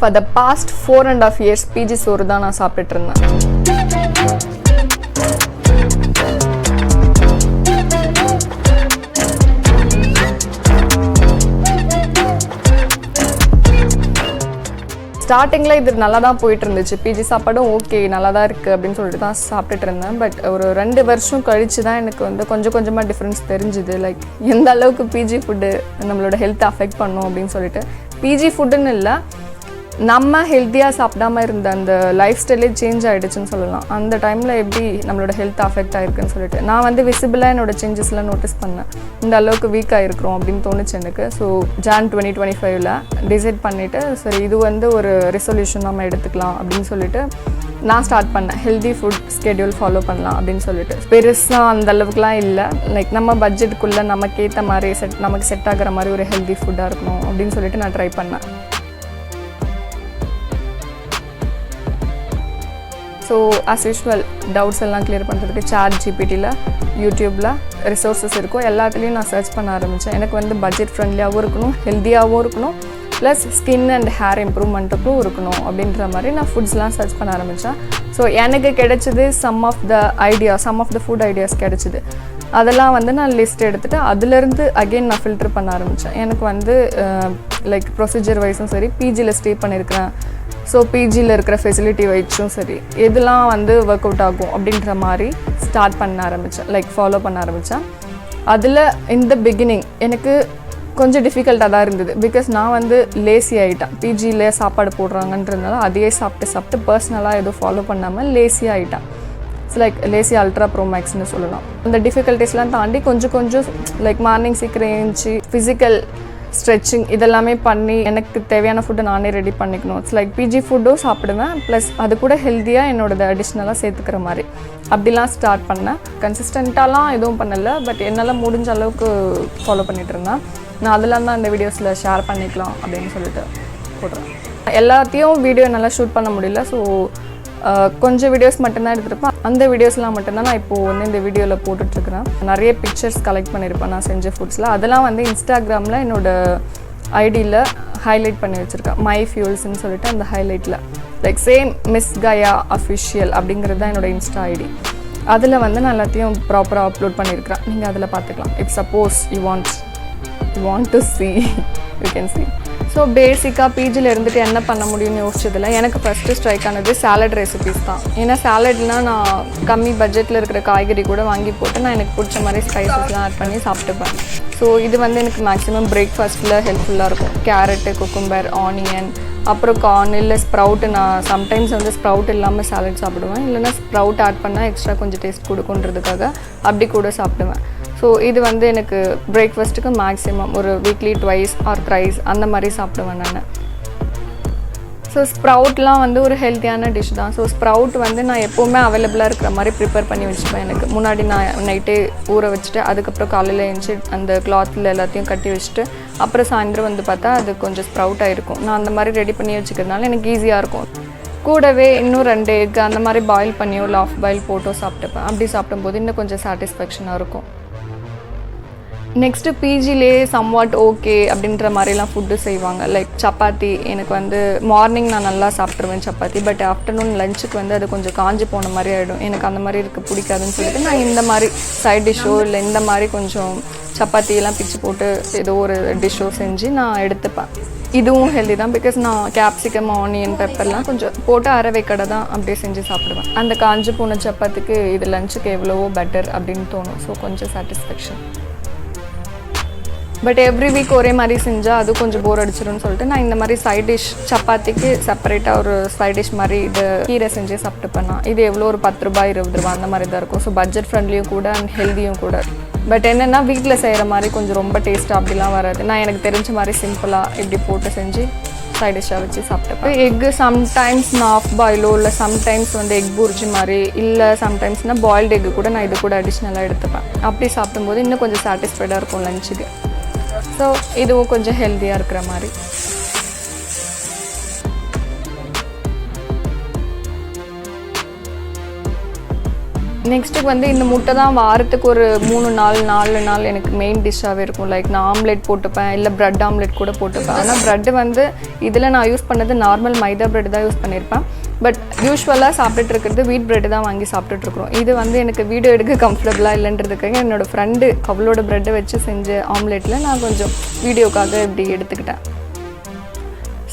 For the past 4.5 years PG சோறு தான் நான் சாப்பிட்டுட்டு இருந்தேன். ஸ்டார்டிங்கில் இது நல்லா தான் போயிட்டு இருந்துச்சு. பிஜி சாப்பாடும் ஓகே நல்லா தான் இருக்குது அப்படின்னு சொல்லிட்டு தான் சாப்பிட்டுட்டு இருந்தேன். பட் ஒரு 2 வருஷம் கழித்து தான் எனக்கு வந்து கொஞ்சம் கொஞ்சமாக டிஃப்ரென்ஸ் தெரிஞ்சுது. லைக் எந்த அளவுக்கு பிஜி ஃபுட்டு நம்மளோட ஹெல்த்தை அஃபெக்ட் பண்ணும் அப்படின்னு சொல்லிட்டு. பிஜி ஃபுட்டுன்னு இல்லை, நம்ம ஹெல்த்தியாக சாப்பிடாமல் இருந்த அந்த லைஃப் ஸ்டைலே சேஞ்ச் ஆகிடுச்சுன்னு சொல்லலாம். அந்த டைமில் எப்படி நம்மளோட ஹெல்த் அஃபெக்ட் ஆகிருக்குன்னு சொல்லிட்டு நான் வந்து விசிபிளாக என்னோடய சேஞ்சஸ்லாம் நோட்டீஸ் பண்ணேன். இந்த அளவுக்கு வீக்காக இருக்கிறோம் அப்படின்னு தோணுச்சு எனக்கு. ஸோ ஜான் 2025 டிசைட் பண்ணிவிட்டு சரி இது வந்து ஒரு ரெசல்யூஷன் நம்ம எடுத்துக்கலாம் அப்படின்னு சொல்லிட்டு நான் ஸ்டார்ட் பண்ணேன். ஹெல்தி ஃபுட் ஸ்கெடியூல் ஃபாலோ பண்ணலாம் அப்படின்னு சொல்லிட்டு. பெருசாக அந்த அளவுக்குலாம் இல்லை, லைக் நம்ம பட்ஜெட்டுக்குள்ளே நமக்கு ஏற்ற மாதிரி நமக்கு செட் ஆகிற மாதிரி ஒரு ஹெல்தி ஃபுட்டாக இருக்கணும் அப்படின்னு சொல்லிட்டு நான் ட்ரை பண்ணேன். ஸோ ஆஸ் யூஷுவல் டவுட்ஸ் எல்லாம் கிளியர் பண்ணுறதுக்கு சாட் ஜிபிடியில் யூடியூப்பில் ரிசோர்ஸஸ் இருக்கும், எல்லாத்துலேயும் நான் சர்ச் பண்ண ஆரம்பித்தேன். எனக்கு வந்து பட்ஜெட் ஃப்ரெண்ட்லியாகவும் இருக்கணும், ஹெல்த்தியாகவும் இருக்கணும், ப்ளஸ் ஸ்கின் அண்ட் ஹேர் இம்ப்ரூவ்மெண்ட்டுக்கும் இருக்கணும் அப்படின்ற மாதிரி நான் ஃபுட்ஸ்லாம் சர்ச் பண்ண ஆரம்பித்தேன். ஸோ எனக்கு கிடைச்சது some of the food ideas கிடைச்சிது. அதெல்லாம் வந்து நான் லிஸ்ட் எடுத்துகிட்டு அதுலேருந்து அகெயின் நான் ஃபில்டர் பண்ண ஆரம்பித்தேன். எனக்கு வந்து லைக் ப்ரொசீஜர் வைஸும் சரி, பிஜியில் ஸ்டே பண்ணியிருக்கிறேன், ஸோ பிஜியில் இருக்கிற ஃபெசிலிட்டி வைஸும் சரி, எதெல்லாம் வந்து ஒர்க் அவுட் ஆகும் அப்படின்ற மாதிரி ஸ்டார்ட் பண்ண ஆரம்பித்தேன், லைக் ஃபாலோ பண்ண ஆரம்பித்தேன். அதில் இந்த பிகினிங் எனக்கு கொஞ்சம் டிஃபிகல்ட்டாக தான் இருந்தது. பிகாஸ் நான் வந்து லேசி ஆகிட்டேன். பிஜியில் சாப்பாடு போடுறாங்கன்றதுனால அதையே சாப்பிட்டு பர்சனலாக எதுவும் ஃபாலோ பண்ணாமல் லேசி ஆகிட்டேன். It's like lazy ultra pro மேக்ஸ்னு சொல்லலாம். அந்த டிஃபிகல்ட்டிஸ்லாம் தாண்டி கொஞ்சம் லைக் மார்னிங் சீக்கிரம் எழுந்துச்சி ஃபிசிக்கல் ஸ்ட்ரெச்சிங் இதெல்லாமே பண்ணி எனக்கு தேவையான ஃபுட்டை நானே ரெடி பண்ணிக்கணும். இட்ஸ் லைக் பிஜி ஃபுட்டும் சாப்பிடுவேன், ப்ளஸ் அது கூட ஹெல்த்தியாக என்னோடது அடிஷ்னலாக சேர்த்துக்கிற மாதிரி அப்படிலாம் ஸ்டார்ட் பண்ணேன். கன்சிஸ்டண்ட்டாலாம் எதுவும் பண்ணலை, பட் என்னால் முடிஞ்ச அளவுக்கு ஃபாலோ பண்ணிகிட்டு இருந்தேன். நான் அதெல்லாம் தான் இந்த வீடியோஸில் ஷேர் பண்ணிக்கலாம் அப்படின்னு சொல்லிட்டு போடுறேன். எல்லாத்தையும் வீடியோ நல்லா ஷூட் பண்ண முடியல, ஸோ கொஞ்சம் வீடியோஸ் மட்டும்தான் எடுத்துருப்பேன். அந்த வீடியோஸ்லாம் மட்டும்தான் நான் இப்போது வந்து இந்த வீடியோவில் போட்டுட்ருக்கிறேன். நிறைய பிக்சர்ஸ் கலெக்ட் பண்ணியிருப்பேன் நான் செஞ்ச ஃபுட்ஸில். அதெல்லாம் வந்து இன்ஸ்டாகிராமில் என்னோடய ஐடியில் ஹைலைட் பண்ணி வச்சுருக்கேன், மை ஃபியூல்ஸ்ன்னு சொல்லிட்டு. அந்த ஹைலைட்டில் லைக் சேம் மிஸ் கயா அஃபிஷியல் அப்படிங்கிறது தான் என்னோடய இன்ஸ்டா ஐடி. அதில் வந்து நான் எல்லாத்தையும் ப்ராப்பராக அப்லோட் பண்ணியிருக்கிறேன். நீங்கள் அதில் பார்த்துக்கலாம். If suppose you want to see you can see. So பேசிக்காக பிஜியில் இருந்துட்டு என்ன பண்ண முடியும்னு யோசிச்சதில்ல. எனக்கு ஃபஸ்ட்டு ஸ்ட்ரைக் ஆனது சாலட் ரெசிபீஸ் தான். ஏன்னா சாலட்னால் நான் கம்மி பட்ஜெட்டில் இருக்கிற காய்கறி கூட வாங்கி போட்டு நான் எனக்கு பிடிச்ச மாதிரி ஸ்பைசஸ்லாம் ஆட் பண்ணி சாப்பிட்டுப்பேன். ஸோ இது வந்து எனக்கு மேக்ஸிமம் பிரேக்ஃபாஸ்ட்டில் ஹெல்ப்ஃபுல்லாக இருக்கும். கேரட்டு, குக்கும்பர், ஆனியன், அப்புறம் கார்ன் இல்லை ஸ்ப்ரவுட்டு. நான் சம்டைம்ஸ் வந்து ஸ்ப்ரவுட் இல்லாமல் சாலட் சாப்பிடுவேன், இல்லைனா ஸ்ப்ரவுட் ஆட் பண்ணால் எக்ஸ்ட்ரா கொஞ்சம் டேஸ்ட் கொடுக்குன்றதுக்காக அப்படி கூட சாப்பிடுவேன். ஸோ இது வந்து எனக்கு பிரேக்ஃபாஸ்ட்டுக்கு மேக்ஸிமம் ஒரு வீக்லி 2 or 3 அந்த மாதிரி சாப்பிடுவேன் நான். ஸோ ஸ்ப்ரவுட்லாம் வந்து ஒரு ஹெல்த்தியான டிஷ் தான். ஸோ ஸ்ப்ரவுட் வந்து நான் எப்போவுமே அவைலபிளாக இருக்கிற மாதிரி ப்ரிப்பேர் பண்ணி வச்சுப்பேன். எனக்கு முன்னாடி நான் நைட்டே ஊற வச்சுட்டு அதுக்கப்புறம் காலையில் எழுந்துச்சி அந்த கிளாத்தில் எல்லாத்தையும் கட்டி வச்சுட்டு அப்புறம் சாயந்தரம் வந்து பார்த்தா அது கொஞ்சம் ஸ்ப்ரவுட் ஆகிருக்கும். நான் அந்த மாதிரி ரெடி பண்ணி வச்சுக்கிறதுனால எனக்கு ஈஸியாக இருக்கும். கூடவே இன்னும் 2 எக் அந்த மாதிரி பாயில் பண்ணியோ இல்லை ஆஃப் பாயில் போட்டோ சாப்பிட்டுப்பேன். அப்படி சாப்பிடும்போது இன்னும் கொஞ்சம் சாட்டிஸ்ஃபேக்ஷனாக இருக்கும். நெக்ஸ்ட்டு பிஜிலே சம்வாட் ஓகே அப்படின்ற மாதிரிலாம் ஃபுட்டு செய்வாங்க. லைக் சப்பாத்தி. எனக்கு வந்து மார்னிங் நான் நல்லா சாப்பிட்ருவேன் சப்பாத்தி, பட் ஆஃப்டர்நூன் லஞ்சுக்கு வந்து அது கொஞ்சம் காஞ்சி போன மாதிரி ஆகிடும். எனக்கு அந்த மாதிரி இருக்க பிடிக்காதுன்னு சொல்லிட்டு நான் இந்த மாதிரி சைட் டிஷ்ஷோ இல்லை இந்த மாதிரி கொஞ்சம் சப்பாத்தியெல்லாம் பிச்சு போட்டு ஏதோ ஒரு டிஷ்ஷோ செஞ்சு நான் எடுத்துப்பேன். இதுவும் ஹெல்தி தான். பிகாஸ் நான் கேப்சிகம், ஆனியன், பெப்பர்லாம் கொஞ்சம் போட்டு அரை கடை தான் அப்படியே செஞ்சு சாப்பிடுவேன். அந்த காஞ்சி போன சப்பாத்திக்கு இது லஞ்சுக்கு எவ்வளவோ பெட்டர் அப்படின்னு தோணும். ஸோ கொஞ்சம் சாட்டிஸ்ஃபேக்ஷன். பட் எவ்ரி வீக் ஒரே மாதிரி செஞ்சால் அது கொஞ்சம் போர் அடிச்சிடும்னு சொல்லிட்டு நான் இந்த மாதிரி சைட் டிஷ் சப்பாத்திக்கு செப்பரேட்டாக ஒரு சைட் டிஷ் மாதிரி இது கீரை செஞ்சு சாப்பிட்டுப்பேன். இது எவ்வளோ ஒரு 10 ரூபாய் 20 ரூபா அந்த மாதிரி தான் இருக்கும். ஸோ பட்ஜெட் ஃப்ரெண்ட்லியும் கூட அண்ட் ஹெல்த்தியும் கூட. பட் என்னென்னா வீட்டில் செய்கிற மாதிரி கொஞ்சம் ரொம்ப டேஸ்ட்டாக அப்படிலாம் வராது. நான் எனக்கு தெரிஞ்ச மாதிரி சிம்பிளாக இப்படி போட்டு செஞ்சு சைட் டிஷ்ஷாக வச்சு சாப்பிட்டுப்பேன். எக்கு சம்டைம்ஸ் நான் ஆஃப் பாயிலோ இல்லை சம்டைம்ஸ் வந்து எக் புர்ஜி மாதிரி இல்லை சம்டைம்ஸ்னால் பாயில்டு எக்கு கூட நான் இது கூட அடிஷ்னலாக எடுத்துப்பேன். அப்படி சாப்பிடும்போது இன்னும் கொஞ்சம் சாட்டிஸ்ஃபைடாக இருக்கும் லஞ்சுக்கு. ஸோ இதுவும் கொஞ்சம் ஹெல்த்தியாக இருக்கிற மாதிரி. நெக்ஸ்ட்டு வந்து இந்த முட்டை தான் வாரத்துக்கு ஒரு 4 நாள் எனக்கு மெயின் டிஷ்ஷாகவே இருக்கும். லைக் நான் ஆம்லெட் போட்டுப்பேன், இல்லை ப்ரெட் ஆம்லெட் கூட போட்டுப்பேன். ஆனால் ப்ரெட்டு வந்து இதில் நான் யூஸ் பண்ணது நார்மல் மைதா ப்ரெட் தான் யூஸ் பண்ணியிருப்பேன். பட் யூஸ்வலாக சாப்பிட்டுட்டு இருக்கிறது வீட் ப்ரெட்டு தான் வாங்கி சாப்பிட்டுட்ருக்குறோம். இது வந்து எனக்கு வீடியோ எடுக்க கம்ஃபர்டபுளாக இல்லைன்றதுக்காக என்னோடய ஃப்ரெண்டு அவளோட ப்ரெட்டை வச்சு செஞ்ச ஆம்லெட்டில் நான் கொஞ்சம் வீடியோக்காக இப்படி எடுத்துக்கிட்டேன்.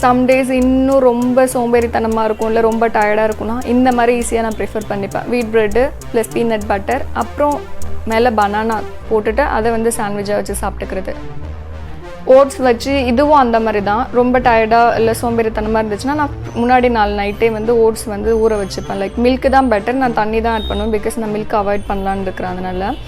சம் டேஸ் இன்னும் ரொம்ப சோம்பேறித்தனமாக இருக்கும், இல்லை ரொம்ப டயர்டாக இருக்கும்னா இந்த மாதிரி ஈஸியாக நான் ப்ரிஃபர் பண்ணிப்பேன். வீட் ப்ரெட்டு ப்ளஸ் பீனட் பட்டர், அப்புறம் மேலே பனானா போட்டுட்டு அதை வந்து சாண்ட்விச்சாக வச்சு சாப்பிட்டுக்கிறது. ஓட்ஸ் வச்சு இதுவும் அந்த மாதிரி தான். ரொம்ப டயர்டாக இல்லை சோம்பேறித்தனமாக இருந்துச்சுன்னா நான் முன்னாடி நாள் நைட்டே வந்து ஓட்ஸ் வந்து ஊற வச்சுப்பேன். லைக் மில்க்கு தான் பெட்டர், நான் தண்ணி தான் ஆட் பண்ணுவேன் பிகாஸ் நான் மில்க் அவாய்ட் பண்ணலான்னு இருக்கிறேன். அதனால்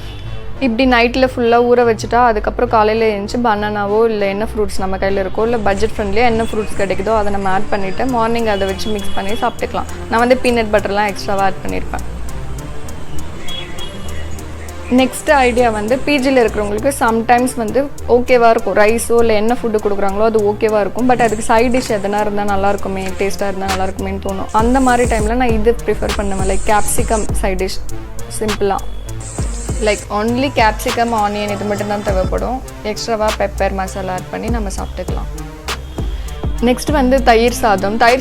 இப்படி நைட்டில் ஃபுல்லாக ஊற வச்சுட்டா அதுக்கப்புறம் காலையில் எழுந்துச்சி பனானாவோ இல்லை என்ன ஃப்ரூட்ஸ் நம்ம கையில் இருக்கோ, இல்லை பட்ஜெட் ஃப்ரெண்ட்லியாக என்ன ஃப்ரூட்ஸ் கிடைக்குதோ அதை நம்ம ஆட் பண்ணிவிட்டு மார்னிங் அதை வச்சு மிக்ஸ் பண்ணி சாப்பிட்டுக்கலாம். நான் வந்து பீனட் பட்டர்லாம் எக்ஸ்ட்ராவாக ஆட் பண்ணியிருப்பேன். நெக்ஸ்ட் ஐடியா வந்து பிஜியில் இருக்கிறவங்களுக்கு சம்டைம்ஸ் வந்து ஓகேவாக இருக்கும், ரைஸோ இல்லை என்ன ஃபுட்டு கொடுக்குறாங்களோ அது ஓகேவாக இருக்கும். பட் அதுக்கு சைட் டிஷ் எதனா இருந்தால் நல்லாயிருக்குமே, டேஸ்ட்டாக இருந்தால் நல்லாயிருக்குமேன்னு தோணும். அந்த மாதிரி டைமில் நான் இது ப்ரிஃபர் பண்ணுவேன். லைக் கேப்சிகம் சைட் டிஷ் சிம்பிளாக, லைக் ஒன்லி கேப்சிகம் ஆனியன் இது மட்டும்தான் தேவைப்படும். எக்ஸ்ட்ராவாக பெப்பர் மசாலா ஆட் பண்ணி நம்ம சாப்பிட்டுக்கலாம். நெக்ஸ்ட் வந்து தயிர்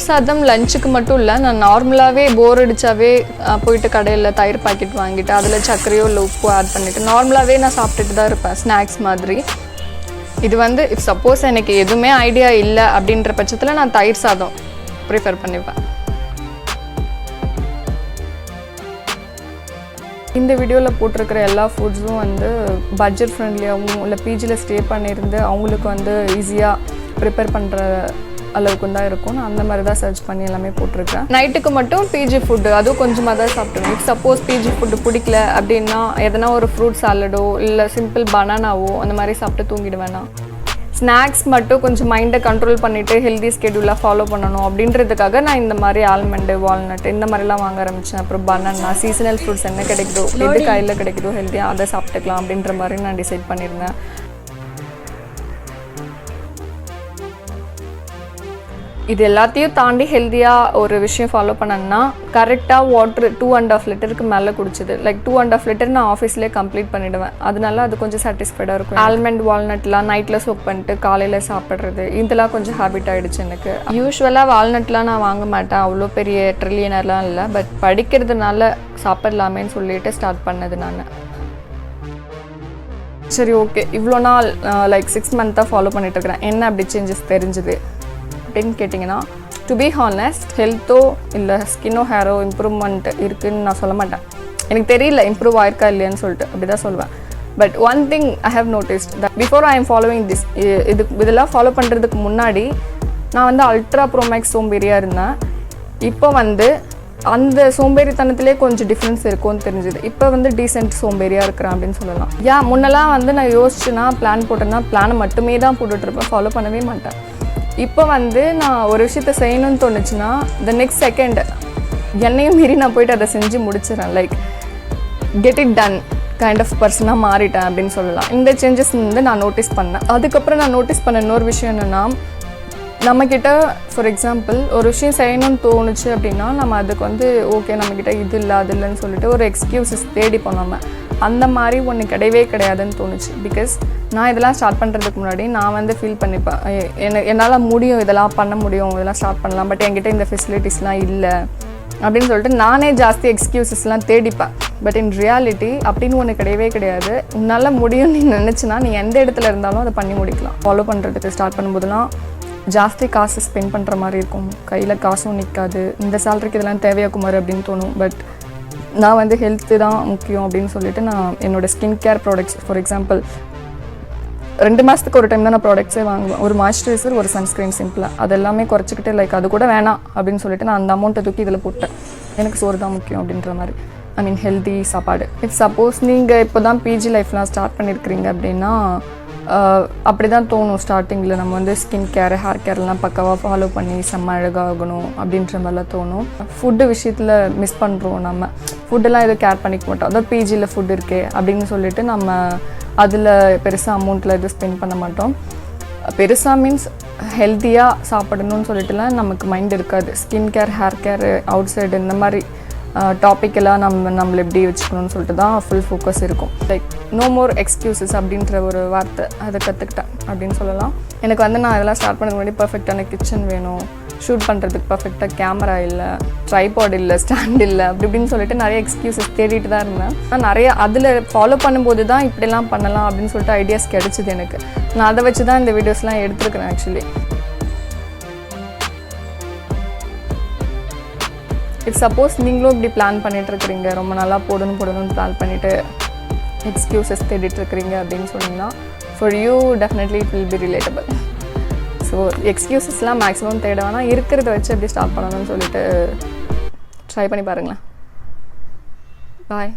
சாதம் லஞ்சுக்கு மட்டும் இல்லை, நான் நார்மலாகவே போர் அடித்தாவே போயிட்டு கடையில் தயிர் பாக்கெட் வாங்கிட்டு அதில் சர்க்கரையோ இல்லை உப்போ ஆட் பண்ணிவிட்டு நார்மலாகவே நான் சாப்பிட்டுட்டு தான் இருப்பேன் ஸ்நாக்ஸ் மாதிரி. இது வந்து இஃப் சப்போஸ் எனக்கு எதுவுமே ஐடியா இல்லை அப்படின்ற பட்சத்தில் நான் தயிர் சாதம் ப்ரிஃபர் பண்ணிப்பேன். இந்த வீடியோவில் போட்டிருக்கிற எல்லா ஃபுட்ஸும் வந்து பட்ஜெட் ஃப்ரெண்ட்லியாகவும் இல்லை பிஜியில் ஸ்டே பண்ணியிருந்து அவங்களுக்கு வந்து ஈஸியாக ப்ரிப்பேர் பண்ணுற அளவுக்கு தான் இருக்கும். நான் அந்த மாதிரி தான் சர்ச் பண்ணி எல்லாமே போட்டிருக்கேன். நைட்டுக்கு மட்டும் பிஜி ஃபுட்டு அதுவும் கொஞ்சமாக தான் சாப்பிடுவேன். இஃப் சப்போஸ் பிஜி ஃபுட்டு பிடிக்கல அப்படின்னா எதனா ஒரு ஃப்ரூட் சாலடோ இல்லை சிம்பிள் பனானாவோ அந்த மாதிரி சாப்பிட்டு தூங்கிடுவேன். நான் ஸ்நாக்ஸ் மட்டும் கொஞ்சம் மைண்டை கண்ட்ரோல் பண்ணிவிட்டு ஹெல்தி ஸ்கெடியூலாக ஃபாலோ பண்ணணும் அப்படின்றதுக்காக நான் இந்த மாதிரி ஆல்மண்டு வால்நட் இந்த மாதிரிலாம் வாங்க ஆரம்பித்தேன். அப்புறம் பனானா, சீசனல் ஃப்ரூட்ஸ் என்ன கிடைக்குதோ, எது கையில் கிடைக்குதோ ஹெல்த்தியாக அதை சாப்பிட்டுக்கலாம் அப்படின்ற மாதிரி நான் டிசைட் பண்ணியிருந்தேன். இது எல்லாத்தையும் தாண்டி ஹெல்த்தியாக ஒரு விஷயம் ஃபாலோ பண்ணேன்னா கரெக்டாக வாட்ரு 2.5 லிட்டருக்கு மேலே குடிச்சிது. லைக் 2.5 லிட்டர் நான் ஆஃபீஸ்லேயே கம்ப்ளீட் பண்ணிவிடுவேன். அதனால அது கொஞ்சம் சாட்டிஸ்ஃபைடாக இருக்கும். ஆல்மண்ட் வால்நட்லாம் நைட்டில் சோக் பண்ணிட்டு காலையில் சாப்பிட்றது இதெல்லாம் கொஞ்சம் ஹேபிட் ஆகிடுச்சு எனக்கு. யூஸ்வலாக வால்நட்லாம் நான் வாங்க மாட்டேன், அவ்வளோ பெரிய ட்ரில்லியனர்லாம் இல்லை. பட் படிக்கிறதுனால சாப்பிட்லாமேன்னு சொல்லிட்டு ஸ்டார்ட் பண்ணது நான். சரி, ஓகே, இவ்வளோ நாள் லைக் 6 மந்த்தாக ஃபாலோ பண்ணிகிட்ருக்கிறேன். என்ன அப்படி சேஞ்சஸ் தெரிஞ்சுது அப்படின்னு கேட்டிங்கன்னா, டு பி ஹானஸ்ட் ஹெல்த்தோ இல்லை ஸ்கின்னோ ஹேரோ இம்ப்ரூவ்மெண்ட் இருக்குதுன்னு நான் சொல்ல மாட்டேன். எனக்கு தெரியல இம்ப்ரூவ் ஆயிருக்கா இல்லையான்னு சொல்லிட்டு அப்படி தான் சொல்லுவேன். But one thing I have noticed that before I am following this, இதெல்லாம் ஃபாலோ பண்ணுறதுக்கு முன்னாடி நான் வந்து அல்ட்ரா ப்ரோமேக்ஸ் சோம்பேறியாக இருந்தேன். இப்போ வந்து அந்த சோம்பேறித்தனத்திலே கொஞ்சம் டிஃப்ரென்ஸ் இருக்கும்னு தெரிஞ்சுது. இப்போ வந்து டீசென்ட் சோம்பேறியாக இருக்கிறேன் அப்படின்னு சொல்லலாம். முன்னெல்லாம் வந்து நான் யோசிச்சுன்னா பிளான் போட்டேன்னா பிளானை மட்டுமே தான் போட்டுட்ருப்பேன், ஃபாலோ பண்ணவே மாட்டேன். இப்போ வந்து நான் ஒரு விஷயத்த செய்யணும்னு தோணுச்சுன்னா த நெக்ஸ்ட் செகண்ட் என்னையும் மீறி நான் போயிட்டு அதை செஞ்சு முடிச்சிடறேன். Like get it done kind of பர்சனாக மாறிட்டேன் அப்படின்னு சொல்லலாம். இந்த சேஞ்சஸ் வந்து நான் நோட்டீஸ் பண்ணேன். அதுக்கப்புறம் நான் நோட்டீஸ் பண்ண இன்னொரு விஷயம் என்னென்னா, நம்மக்கிட்ட ஃபார் எக்ஸாம்பிள் ஒரு விஷயம் செய்யணும்னு தோணுச்சு அப்படின்னா நம்ம அதுக்கு வந்து ஓகே நம்மக்கிட்ட இது இல்லை அது இல்லைன்னு சொல்லிட்டு ஒரு எக்ஸ்கியூசஸ் தேடிப்போம். நம்ம அந்த மாதிரி ஒன்று கிடையவே கிடையாதுன்னு தோணுச்சு. பிகாஸ் நான் இதெல்லாம் ஸ்டார்ட் பண்ணுறதுக்கு முன்னாடி நான் வந்து ஃபீல் பண்ணிப்பேன், என்னால் முடியும், இதெல்லாம் பண்ண முடியும், இதெல்லாம் ஸ்டார்ட் பண்ணலாம், பட் என்கிட்ட இந்த ஃபெசிலிட்டிஸ்லாம் இல்லை அப்படின்னு சொல்லிட்டு நானே ஜாஸ்தி எக்ஸ்கியூசஸ்லாம் தேடிப்பேன். பட் இன் ரியாலிட்டி அப்படின்னு ஒன்று கிடையவே கிடையாது. உன்னால் முடியும் நீ நினச்சினா நீ எந்த இடத்துல இருந்தாலும் அதை பண்ணி முடிக்கலாம். ஃபாலோ பண்ணுறதுக்கு ஸ்டார்ட் பண்ணும்போதெல்லாம் ஜாஸ்தி காசு ஸ்பெண்ட் பண்ணுற மாதிரி இருக்கும், கையில் காசும் நிற்காது. இந்த சேலரிக்கு இதெல்லாம் தேவையாக்குமாறு அப்படின்னு தோணும். பட் நான் வந்து ஹெல்த்து தான் முக்கியம் அப்படின்னு சொல்லிட்டு நான் என்னோடய skin care products for example 2 மாதத்துக்கு ஒரு டைம் தான் நான் ப்ராடக்ட்ஸே வாங்குவேன். ஒரு மாய்ஸ்சரைசர், ஒரு சன்ஸ்க்ரீன், சிம்பிளாக அது எல்லாமே குறைச்சிக்கிட்டு லைக் அது கூட வேணாம் அப்படின்னு சொல்லிட்டு நான் அந்த அமௌண்ட்டை தூக்கி இதில் போட்டேன். எனக்கு சோறு தான் முக்கியம் அப்படின்ற மாதிரி. ஐ மீன் ஹெல்தி சாப்பாடு. இஃப் சப்போஸ் நீங்கள் இப்போ தான் பிஜி லைஃப்லாம் ஸ்டார்ட் பண்ணியிருக்கிறீங்க அப்படின்னா அப்படி தான் தோணும் ஸ்டார்டிங்கில். நம்ம வந்து ஸ்கின் கேர், ஹேர் கேர்லாம் பக்காவாக ஃபாலோ பண்ணி செம்ம அழகாகணும் அப்படின்ற மாதிரிலாம் தோணும். ஃபுட்டு விஷயத்தில் மிஸ் பண்ணுறோம். நம்ம ஃபுட்டெல்லாம் எதுவும் கேர் பண்ணிக்க மாட்டோம். அதான் பிஜியில் ஃபுட் இருக்கே அப்படின்னு சொல்லிட்டு நம்ம அதில் பெருசாக அமௌண்ட்டில் எதுவும் ஸ்பெண்ட் பண்ண மாட்டோம். பெருசாக மீன்ஸ் ஹெல்த்தியாக சாப்பிடணும்னு சொல்லிட்டுலாம் நமக்கு மைண்ட் இருக்காது. Skin care, hair care, out side இந்த மாதிரி டாப்பிக்கெல்லாம் நம்மளை எப்படி வச்சுக்கணும்னு சொல்லிட்டு தான் ஃபுல் ஃபோக்கஸ் இருக்கும். லைக் நோ மோர் எக்ஸ்கியூசஸ் அப்படின்ற ஒரு வார்த்தை அதை கற்றுக்கிட்டேன் அப்படின்னு சொல்லலாம். எனக்கு வந்து நான் இதெல்லாம் ஸ்டார்ட் பண்ணதுக்கு முன்னாடி பர்ஃபெக்டான கிச்சன் வேணும், ஷூட் பண்ணுறதுக்கு பர்ஃபெக்டாக கேமரா இல்லை, ட்ரைபாட் இல்லை, ஸ்டாண்ட் இல்லை, அப்படி இப்படின்னு சொல்லிட்டு நிறைய எக்ஸ்கியூசஸ் தேடிட்டு தான் இருந்தேன். நான் நிறைய அதில் ஃபாலோ பண்ணும்போது தான் இப்படிலாம் பண்ணலாம் அப்படின்னு சொல்லிட்டு ஐடியாஸ் கிடச்சிது எனக்கு. நான் அதை வச்சு தான் இந்த வீடியோஸ்லாம் எடுத்துருக்கிறேன் ஆக்சுவலி. இட்ஸ் சப்போஸ் நீங்களும் இப்படி பிளான் பண்ணிகிட்ருக்கிறீங்க, ரொம்ப நல்லா போடணும்னு பிளான் பண்ணிவிட்டு எக்ஸ்கியூசஸ் தேடிட்டுருக்கிறீங்க அப்படின்னு சொன்னீங்கன்னா for you definitely it will be relatable. So எக்ஸ்கியூசஸ்லாம் மேக்ஸிமம் தேட வேணால், இருக்கிறத வச்சு எப்படி ஸ்டார்ட் பண்ணணும்னு சொல்லிட்டு ட்ரை பண்ணி பாருங்களேன். பாய்.